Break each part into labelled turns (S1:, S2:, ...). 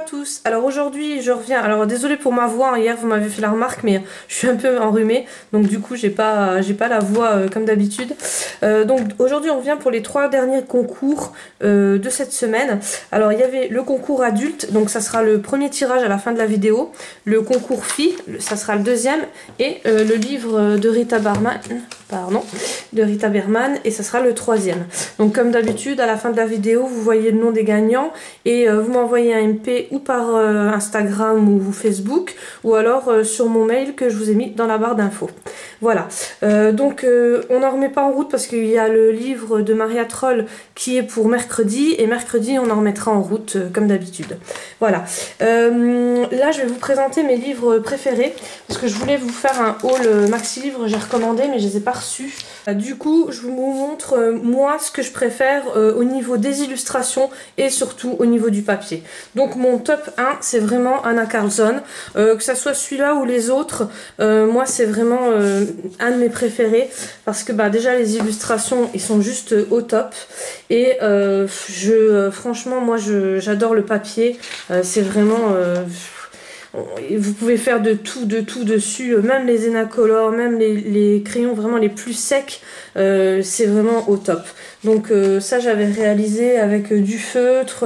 S1: Bonjour à tous, alors aujourd'hui je reviens, alors désolé pour ma voix, hein, hier vous m'avez fait la remarque mais je suis un peu enrhumée donc du coup j'ai pas la voix comme d'habitude. Donc aujourd'hui on revient pour les 3 derniers concours de cette semaine. Alors il y avait le concours adulte, donc ça sera le premier tirage à la fin de la vidéo, le concours filles, ça sera le deuxième, et le livre de Rita Berman, et ça sera le troisième. Donc comme d'habitude à la fin de la vidéo vous voyez le nom des gagnants et vous m'envoyez un MP ou par Instagram ou Facebook ou alors sur mon mail que je vous ai mis dans la barre d'infos. Voilà, donc on n'en remet pas en route parce qu'il y a le livre de Maria Troll qui est pour mercredi et mercredi on en remettra en route comme d'habitude. Voilà, là je vais vous présenter mes livres préférés parce que je voulais vous faire un haul maxi livre, j'ai recommandé mais je les ai pas reçus. Du coup je vous montre moi ce que je préfère au niveau des illustrations et surtout au niveau du papier. Donc mon top 1 c'est vraiment Anna Karlsson, que ça soit celui-là ou les autres, moi c'est vraiment un de mes préférés parce que déjà les illustrations ils sont juste au top et franchement moi j'adore le papier, c'est vraiment vous pouvez faire de tout dessus, même les Enacolor, même les crayons vraiment les plus secs, c'est vraiment au top. Donc ça j'avais réalisé avec du feutre,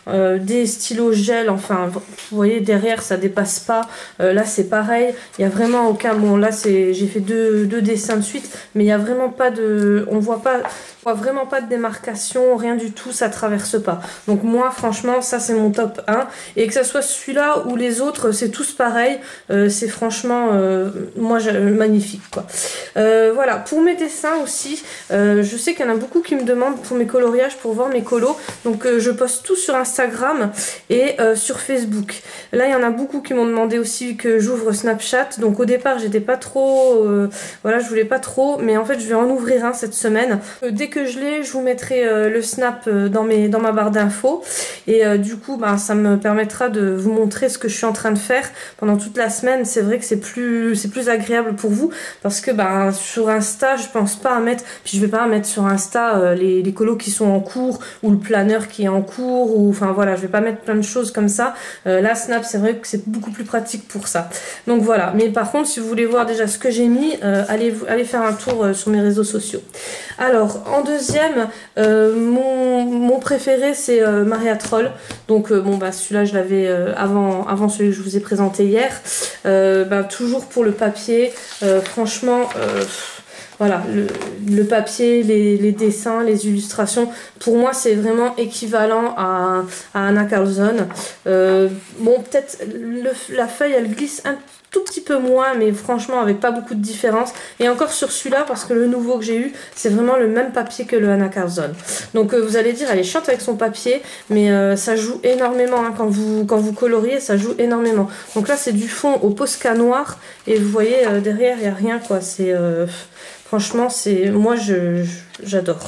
S1: des stylos gel, enfin vous voyez derrière ça dépasse pas, là c'est pareil, il y a vraiment aucun, bon là j'ai fait deux dessins de suite, mais il y a vraiment pas de, on voit vraiment pas de démarcation, rien du tout, ça traverse pas. Donc moi franchement ça c'est mon top 1 et que ça soit celui-là ou les autres c'est tous pareil, c'est franchement moi magnifique quoi. Voilà, pour mes dessins aussi, je sais qu'il y en a beaucoup qui me demandent pour mes coloriages, pour voir mes colos, donc je poste tout sur Instagram et sur Facebook. Là il y en a beaucoup qui m'ont demandé aussi que j'ouvre Snapchat, donc au départ j'étais pas trop, voilà je voulais pas trop, mais en fait je vais en ouvrir un cette semaine. Dès que je l'ai, je vous mettrai le snap dans ma barre d'infos et du coup ça me permettra de vous montrer ce que je suis en train de faire pendant toute la semaine. C'est vrai que c'est plus agréable pour vous parce que sur Insta je pense pas à mettre, puis je vais pas mettre sur Insta les colos qui sont en cours ou le planeur qui est en cours, ou enfin voilà, je vais pas mettre plein de choses comme ça. Là Snap c'est vrai que c'est beaucoup plus pratique pour ça, donc voilà. Mais par contre si vous voulez voir déjà ce que j'ai mis, allez faire un tour sur mes réseaux sociaux. Alors en deuxième, mon préféré c'est Maria Troll, donc celui-là je l'avais avant celui que je vous ai présenté hier. Toujours pour le papier, franchement voilà, le papier, les dessins, les illustrations, pour moi c'est vraiment équivalent à Anna Karlsson. Peut-être la feuille elle glisse un tout petit peu moins, mais franchement avec pas beaucoup de différence, et encore sur celui-là parce que le nouveau que j'ai eu c'est vraiment le même papier que le Anna Karlsson. Donc vous allez dire elle est chiante avec son papier, mais ça joue énormément hein, quand vous coloriez, ça joue énormément. Donc là c'est du fond au Posca noir et vous voyez derrière il n'y a rien quoi, c'est franchement c'est, moi j'adore.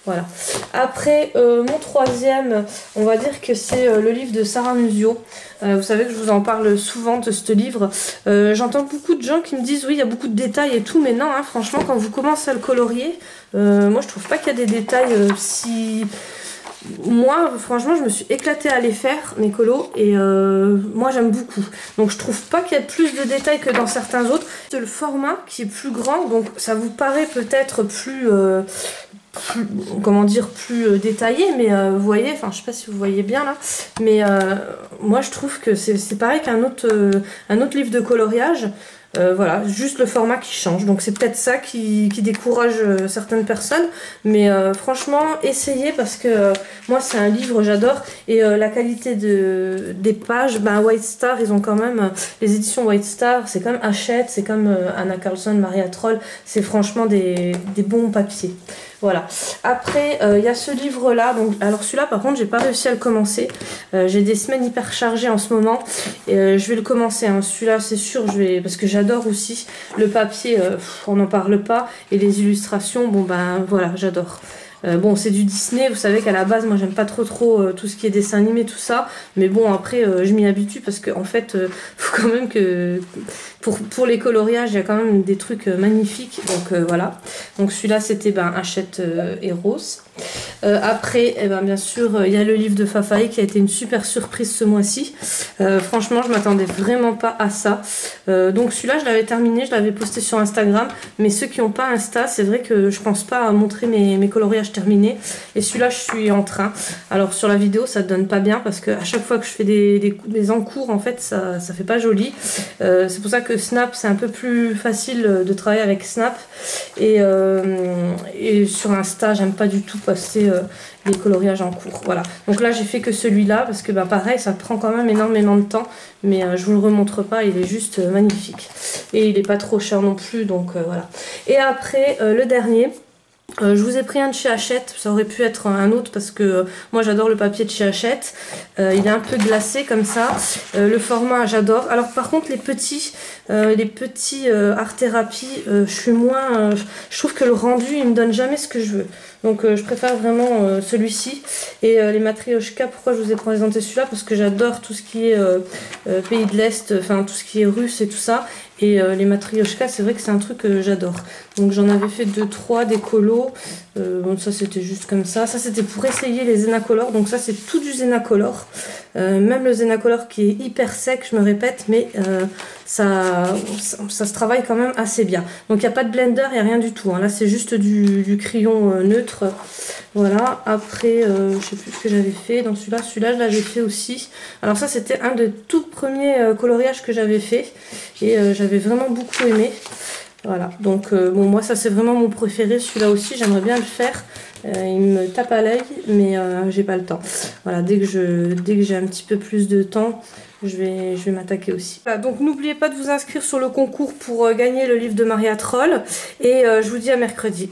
S1: Voilà. Après, mon troisième, on va dire que c'est le livre de Sarah Musio. Vous savez que je vous en parle souvent de ce livre. J'entends beaucoup de gens qui me disent oui, il y a beaucoup de détails et tout, mais non, hein, franchement, quand vous commencez à le colorier, moi je trouve pas qu'il y a des détails si... Moi, franchement, je me suis éclatée à les faire, mes colos, et moi j'aime beaucoup. Donc je trouve pas qu'il y a plus de détails que dans certains autres. C'est le format qui est plus grand, donc ça vous paraît peut-être plus comment dire, plus détaillé, mais vous voyez, enfin je sais pas si vous voyez bien là, mais moi je trouve que c'est pareil qu'un autre livre de coloriage. Voilà, juste le format qui change, donc c'est peut-être ça qui décourage certaines personnes, mais franchement essayez parce que moi c'est un livre j'adore, et la qualité des pages, White Star, ils ont quand même, les éditions White Star c'est comme Hachette, c'est comme Anna Karlsson, Maria Troll, c'est franchement des bons papiers. Voilà. Après, il y a ce livre-là. Donc, alors celui-là, par contre, j'ai pas réussi à le commencer. J'ai des semaines hyper chargées en ce moment. Et, je vais le commencer. Hein. Celui-là, c'est sûr, parce que j'adore aussi le papier. On n'en parle pas. Et les illustrations, voilà, j'adore. Bon, c'est du Disney, vous savez qu'à la base moi j'aime pas trop tout ce qui est dessin animé, tout ça, mais bon après je m'y habitue parce que en fait faut quand même que pour les coloriages il y a quand même des trucs magnifiques, donc voilà. Donc celui-là c'était Hachette et Rose. Après, eh ben, bien sûr, il y a le livre de Fafaï qui a été une super surprise ce mois-ci. Franchement, je m'attendais vraiment pas à ça. Donc celui-là, je l'avais terminé, je l'avais posté sur Instagram. Mais ceux qui n'ont pas Insta, c'est vrai que je pense pas à montrer mes coloriages terminés. Et celui-là, je suis en train. Alors sur la vidéo, ça ne donne pas bien parce qu'à chaque fois que je fais des encours, en fait, ça fait pas joli. C'est pour ça que Snap, c'est un peu plus facile de travailler avec Snap. Et sur Insta, j'aime pas du tout passer les coloriages en cours. Voilà. Donc là, j'ai fait que celui-là parce que bah, pareil, ça prend quand même énormément de temps. Mais je vous le remontre pas, il est juste magnifique. Et il est pas trop cher non plus, donc voilà. Et après, le dernier. Je vous ai pris un de chez Hachette, ça aurait pu être un autre parce que moi j'adore le papier de chez Hachette. Il est un peu glacé comme ça. Le format j'adore. Alors par contre les petits art thérapie, je suis moins... je trouve que le rendu il me donne jamais ce que je veux. Donc je préfère vraiment celui-ci. Et les matrioshka, pourquoi je vous ai présenté celui-là? Parce que j'adore tout ce qui est pays de l'Est, enfin tout ce qui est russe et tout ça. Et les matrioshka, c'est vrai que c'est un truc que j'adore. Donc j'en avais fait 2-3 des colos. Bon, ça c'était juste comme ça. Ça c'était pour essayer les Zenacolor. Donc ça c'est tout du Zenacolor. Même le Zenacolor qui est hyper sec, je me répète, mais ça se travaille quand même assez bien. Donc il n'y a pas de blender, il n'y a rien du tout. Hein. Là c'est juste du crayon neutre. Voilà, après, je sais plus ce que j'avais fait dans celui-là. Celui-là, je l'avais fait aussi. Alors ça, c'était un des tout premiers coloriages que j'avais fait. Et j'avais vraiment beaucoup aimé. Voilà, donc bon, moi, ça, c'est vraiment mon préféré. Celui-là aussi, j'aimerais bien le faire. Il me tape à l'œil, mais j'ai pas le temps. Voilà, dès que j'ai un petit peu plus de temps, je vais m'attaquer aussi. Voilà, donc n'oubliez pas de vous inscrire sur le concours pour gagner le livre de Maria Troll. Et je vous dis à mercredi.